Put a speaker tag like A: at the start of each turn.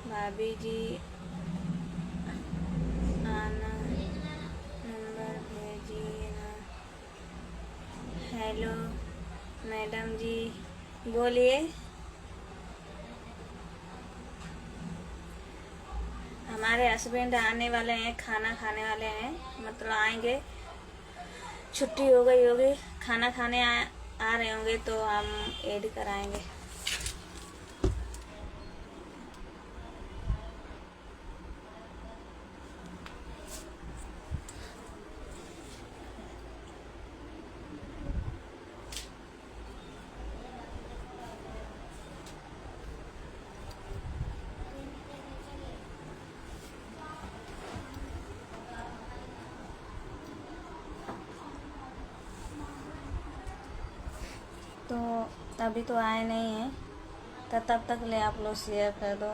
A: भाभी जी आना, नंबर भेजिए ना। हेलो मैडम जी, बोलिए। हमारे हस्बैंड आने वाले हैं, खाना खाने वाले हैं, मतलब आएंगे। छुट्टी हो गई होगी, खाना खाने आ रहे होंगे तो हम ऐड कराएंगे। तो अभी तो आए नहीं हैं, तो तब तक ले आप लोग शेयर कर दो।